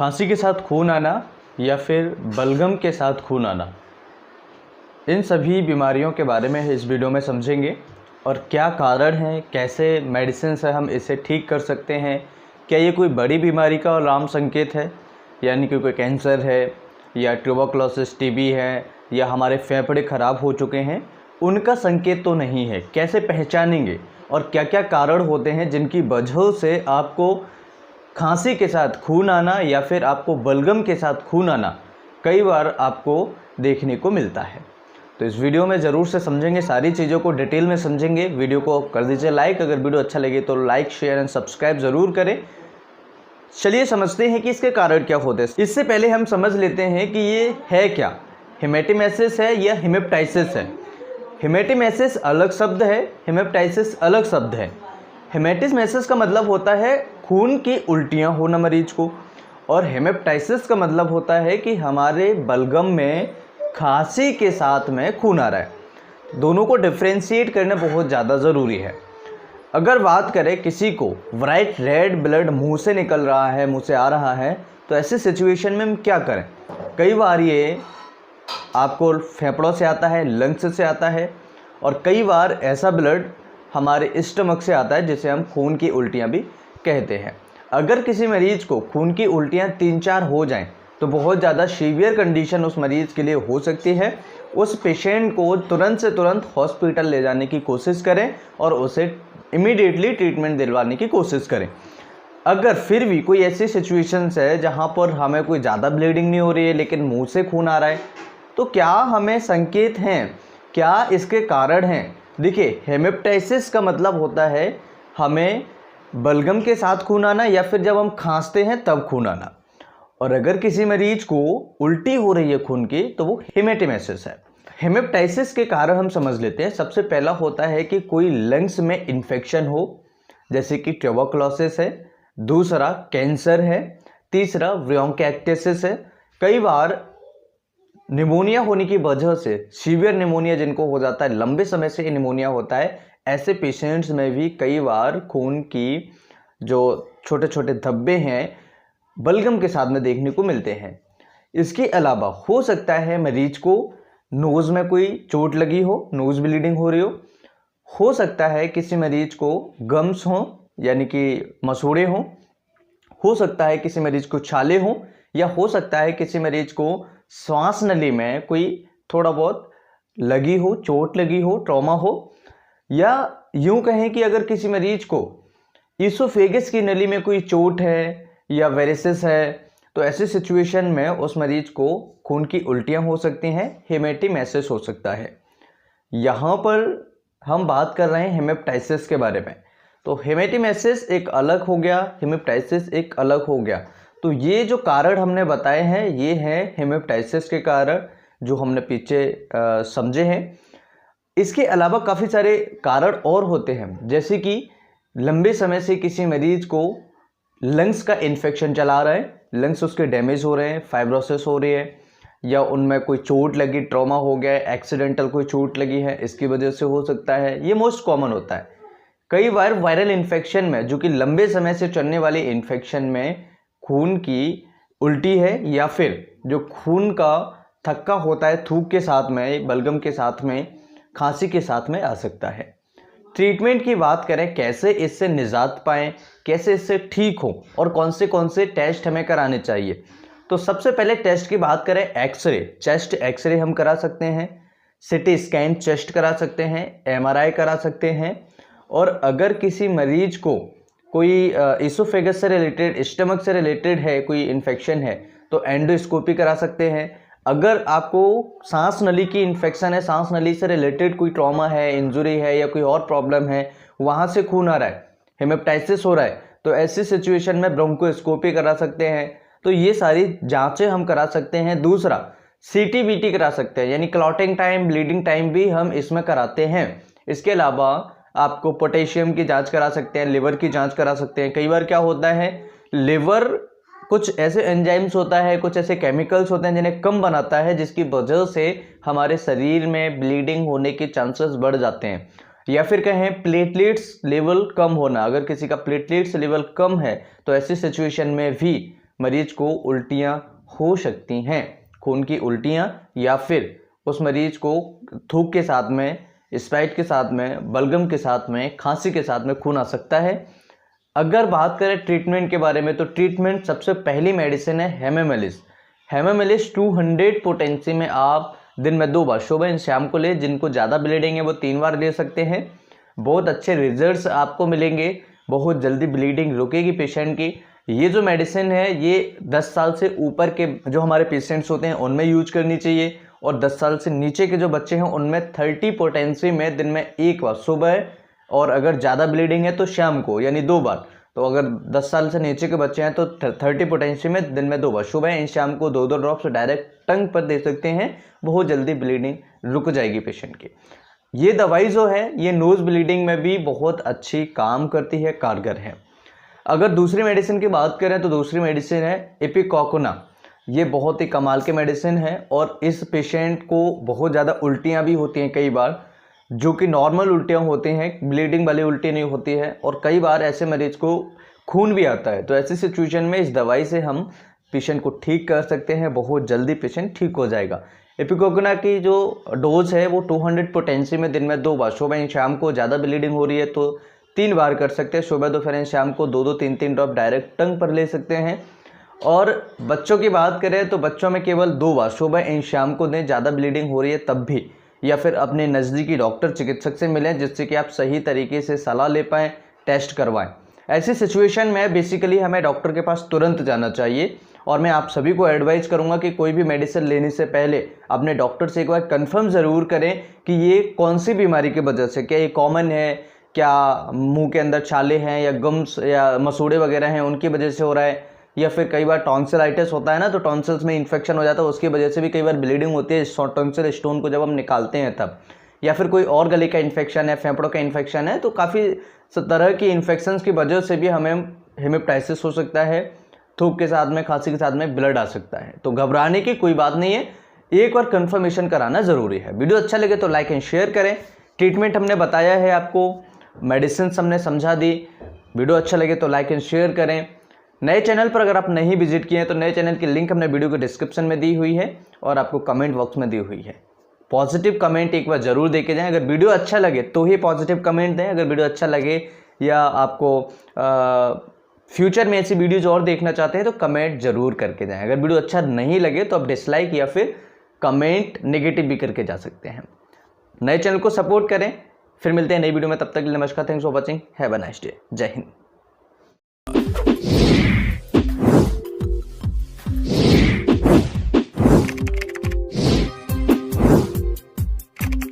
खांसी के साथ खून आना या फिर बलगम के साथ खून आना, इन सभी बीमारियों के बारे में इस वीडियो में समझेंगे और क्या कारण है, कैसे मेडिसिन से हम इसे ठीक कर सकते हैं। क्या ये कोई बड़ी बीमारी का अलार्म संकेत है, यानी कि कोई कैंसर है या ट्यूबरकुलोसिस टीबी है या हमारे फेफड़े ख़राब हो चुके हैं, उनका संकेत तो नहीं है। कैसे पहचानेंगे और क्या क्या कारण होते हैं जिनकी वजह से आपको खांसी के साथ खून आना या फिर आपको बलगम के साथ खून आना कई बार आपको देखने को मिलता है। तो इस वीडियो में ज़रूर से समझेंगे, सारी चीज़ों को डिटेल में समझेंगे। वीडियो को कर दीजिए लाइक, अगर वीडियो अच्छा लगे तो लाइक शेयर एंड सब्सक्राइब ज़रूर करें। चलिए समझते हैं कि इसके कारण क्या होते हैं। इससे पहले हम समझ लेते हैं कि ये है क्या, हेमेटिमेसिस है या हेमेप्टाइसिस है। हेमेटिमेसिस अलग शब्द है, हेमेप्टाइसिस अलग शब्द है। हेमेटिमेसिस का मतलब होता है खून की उल्टियाँ होना मरीज को, और हेमेप्टाइसिस का मतलब होता है कि हमारे बलगम में खांसी के साथ में खून आ रहा है। दोनों को डिफ्रेंशिएट करना बहुत ज़्यादा ज़रूरी है। अगर बात करें किसी को ब्राइट रेड ब्लड मुंह से निकल रहा है, मुंह से आ रहा है, तो ऐसी सिचुएशन में हम क्या करें। कई बार ये आपको फेफड़ों से आता है, लंग्स से आता है, और कई बार ऐसा ब्लड हमारे स्टमक से आता है जिसे हम खून की उल्टियाँ भी कहते हैं। अगर किसी मरीज़ को खून की उल्टियाँ 3-4 हो जाएं तो बहुत ज़्यादा सीवियर कंडीशन उस मरीज़ के लिए हो सकती है। उस पेशेंट को तुरंत से तुरंत हॉस्पिटल ले जाने की कोशिश करें और उसे इमीडिएटली ट्रीटमेंट दिलवाने की कोशिश करें। अगर फिर भी कोई ऐसी सिचुएशंस है जहाँ पर हमें कोई ज़्यादा ब्लीडिंग नहीं हो रही है लेकिन मुंह से खून आ रहा है, तो क्या हमें संकेत हैं, क्या इसके कारण हैं। देखिए, हेमेप्टाइसिस का मतलब होता है हमें बलगम के साथ खून आना या फिर जब हम खांसते हैं तब खून आना। और अगर किसी मरीज को उल्टी हो रही है खून की तो वो हेमेटिमेसिस है। हेमेप्टाइसिस के कारण हम समझ लेते हैं। सबसे पहला होता है कि कोई लंग्स में इन्फेक्शन हो, जैसे कि ट्यूबरकुलोसिस है, दूसरा कैंसर है, तीसरा ब्रोंकाइटिस है। कई बार निमोनिया होने की वजह से, सीवियर निमोनिया जिनको हो जाता है, लंबे समय से निमोनिया होता है, ऐसे पेशेंट्स में भी कई बार खून की जो छोटे छोटे धब्बे हैं बलगम के साथ में देखने को मिलते हैं। इसके अलावा हो सकता है मरीज को नोज़ में कोई चोट लगी हो, नोज़ ब्लीडिंग हो रही हो सकता है किसी मरीज को गम्स हो यानी कि मसूड़े हों, हो सकता है किसी मरीज को छाले हों, या हो सकता है किसी मरीज को श्वास नली में कोई थोड़ा बहुत लगी हो, चोट लगी हो, ट्रॉमा हो, या यूं कहें कि अगर किसी मरीज को ईसोफेगस की नली में कोई चोट है या वेरिसिस है, तो ऐसी सिचुएशन में उस मरीज को खून की उल्टियां हो सकती हैं, हेमेटिमेसिस हो सकता है। यहाँ पर हम बात कर रहे हैं हेमेप्टाइसिस के बारे में, तो हेमेटिमेसिस एक अलग हो गया, हेमेप्टाइसिस एक अलग हो गया। तो ये जो कारण हमने बताए हैं ये हैं हेमेप्टाइसिस के कारण जो हमने पीछे समझे हैं। इसके अलावा काफ़ी सारे कारण और होते हैं, जैसे कि लंबे समय से किसी मरीज को लंग्स का इन्फेक्शन चला रहा है, लंग्स उसके डैमेज हो रहे हैं, फाइब्रोसिस हो रही है, या उनमें कोई चोट लगी, ट्रॉमा हो गया है, एक्सीडेंटल कोई चोट लगी है, इसकी वजह से हो सकता है। ये मोस्ट कॉमन होता है। कई बार वायरल इन्फेक्शन में, जो कि लंबे समय से चलने वाले इन्फेक्शन में खून की उल्टी है, या फिर जो खून का थक्का होता है थूक के साथ में, बलगम के साथ में, खांसी के साथ में आ सकता है। ट्रीटमेंट की बात करें, कैसे इससे निजात पाएं, कैसे इससे ठीक हो और कौन से टेस्ट हमें कराने चाहिए। तो सबसे पहले टेस्ट की बात करें, एक्सरे, चेस्ट एक्सरे हम करा सकते हैं, सिटी स्कैन चेस्ट करा सकते हैं, एमआरआई करा सकते हैं, और अगर किसी मरीज को कोई ईसोफेगस से रिलेटेड, स्टमक से रिलेटेड है, कोई इन्फेक्शन है, तो एंडोस्कोपी करा सकते हैं। अगर आपको सांस नली की इन्फेक्शन है, सांस नली से रिलेटेड कोई ट्रॉमा है, इंजुरी है, या कोई और प्रॉब्लम है, वहाँ से खून आ रहा है, हेमेप्टाइसिस हो रहा है, तो ऐसी सिचुएशन में ब्रोंकोस्कोपी करा सकते हैं। तो ये सारी जांचें हम करा सकते हैं। दूसरा, सीटीबीटी करा सकते हैं, यानी क्लॉटिंग टाइम, ब्लीडिंग टाइम भी हम इसमें कराते हैं। इसके अलावा आपको पोटेशियम की जांच करा सकते हैं, लिवर की जांच करा सकते हैं। कई बार क्या होता है, लिवर कुछ ऐसे एंजाइम्स होता है, कुछ ऐसे केमिकल्स होते हैं जिन्हें कम बनाता है, जिसकी वजह से हमारे शरीर में ब्लीडिंग होने के चांसेस बढ़ जाते हैं। या फिर कहें प्लेटलेट्स लेवल कम होना, अगर किसी का प्लेटलेट्स लेवल कम है तो ऐसी सिचुएशन में भी मरीज को उल्टियाँ हो सकती हैं, खून की उल्टियाँ, या फिर उस मरीज को थूक के साथ में, स्प्राइट के साथ में, बलगम के साथ में, खांसी के साथ में खून आ सकता है। अगर बात करें ट्रीटमेंट के बारे में, तो ट्रीटमेंट सबसे पहली मेडिसिन है हेमामेलिस। हेमामेलिस 200 पोटेंसी में आप दिन में 2 बार, सुबह एंड शाम को ले। जिनको ज़्यादा ब्लीडिंग है वो 3 बार ले सकते हैं। बहुत अच्छे रिजल्ट्स आपको मिलेंगे, बहुत जल्दी ब्लीडिंग रुकेगी पेशेंट की। ये जो मेडिसिन है ये 10 साल से ऊपर के जो हमारे पेशेंट्स होते हैं उनमें यूज करनी चाहिए, और 10 साल से नीचे के जो बच्चे हैं उनमें 30 पोटेंसी में दिन में 1 बार सुबह, और अगर ज़्यादा ब्लीडिंग है तो शाम को, यानी 2 बार। तो अगर 10 साल से नीचे के बच्चे हैं तो 30 पोटेंसी में दिन में 2 बार सुबह एंड शाम को 2-2 ड्रॉप्स डायरेक्ट टंग पर दे सकते हैं। बहुत जल्दी ब्लीडिंग रुक जाएगी पेशेंट की। ये दवाई जो है ये नोज ब्लीडिंग में भी बहुत अच्छी काम करती है, कारगर है। अगर दूसरी मेडिसिन की बात करें तो दूसरी मेडिसिन है इपिकोकुना। ये बहुत ही कमाल की मेडिसिन है, और इस पेशेंट को बहुत ज़्यादा उल्टियाँ भी होती हैं कई बार, जो कि नॉर्मल उल्टियाँ होती हैं, ब्लीडिंग वाली उल्टी नहीं होती है, और कई बार ऐसे मरीज को खून भी आता है। तो ऐसी सिचुएशन में इस दवाई से हम पेशेंट को ठीक कर सकते हैं, बहुत जल्दी पेशेंट ठीक हो जाएगा। इपिकोकुना की जो डोज है वो 200 पोटेंसी में दिन में 2 बार, सुबह एंड शाम को। ज़्यादा ब्लीडिंग हो रही है तो 3 बार कर सकते हैं, सुबह दोपहर एंड शाम को 2-2 3-3 ड्रॉप डायरेक्ट टंग पर ले सकते हैं। और बच्चों की बात करें तो बच्चों में केवल 2 बार, सुबह एंड शाम को दें। ज़्यादा ब्लीडिंग हो रही है तब भी, या फिर अपने नज़दीकी डॉक्टर चिकित्सक से मिलें, जिससे कि आप सही तरीके से सलाह ले पाएँ, टेस्ट करवाएं। ऐसी सिचुएशन में बेसिकली हमें डॉक्टर के पास तुरंत जाना चाहिए, और मैं आप सभी को एडवाइस करूंगा कि कोई भी मेडिसिन लेने से पहले अपने डॉक्टर से एक बार कंफर्म ज़रूर करें कि ये कौन सी बीमारी की वजह से, क्या ये कॉमन है, क्या मुंह के अंदर छाले हैं या गम्स या मसूड़े वगैरह हैं उनकी वजह से हो रहा है, या फिर कई बार टॉन्सिलाइटिस होता है ना, तो टॉन्सिल्स में इन्फेक्शन हो जाता है, उसकी वजह से भी कई बार ब्लीडिंग होती है टॉन्सिल स्टोन को जब हम निकालते हैं तब, या फिर कोई और गले का इन्फेक्शन है, फेफड़ों का इन्फेक्शन है। तो काफ़ी तरह की इन्फेक्शंस की वजह से भी हमें हेमेप्टाइसिस हो सकता है, थूक के साथ में, खांसी के साथ में ब्लड आ सकता है। तो घबराने की कोई बात नहीं है, एक बार कंफर्मेशन कराना ज़रूरी है। वीडियो अच्छा लगे तो लाइक एंड शेयर करें। ट्रीटमेंट हमने बताया है आपको, मेडिसिन हमने समझा दी। वीडियो अच्छा लगे तो लाइक एंड शेयर करें। नए चैनल पर अगर आप नहीं विजिट किए हैं तो नए चैनल की लिंक हमने वीडियो के डिस्क्रिप्शन में दी हुई है, और आपको कमेंट बॉक्स में दी हुई है। पॉजिटिव कमेंट एक बार ज़रूर दे के जाएँ। अगर वीडियो अच्छा लगे तो ही पॉजिटिव कमेंट दें। अगर वीडियो अच्छा लगे या आपको फ्यूचर में ऐसी वीडियोज़ और देखना चाहते हैं तो कमेंट जरूर करके जाएं। अगर वीडियो अच्छा नहीं लगे तो आप डिसलाइक या फिर कमेंट नेगेटिव भी करके जा सकते हैं। नए चैनल को सपोर्ट करें। फिर मिलते हैं नई वीडियो में, तब तक के लिए नमस्कार, thanks for watching, have a nice day, जय हिंद।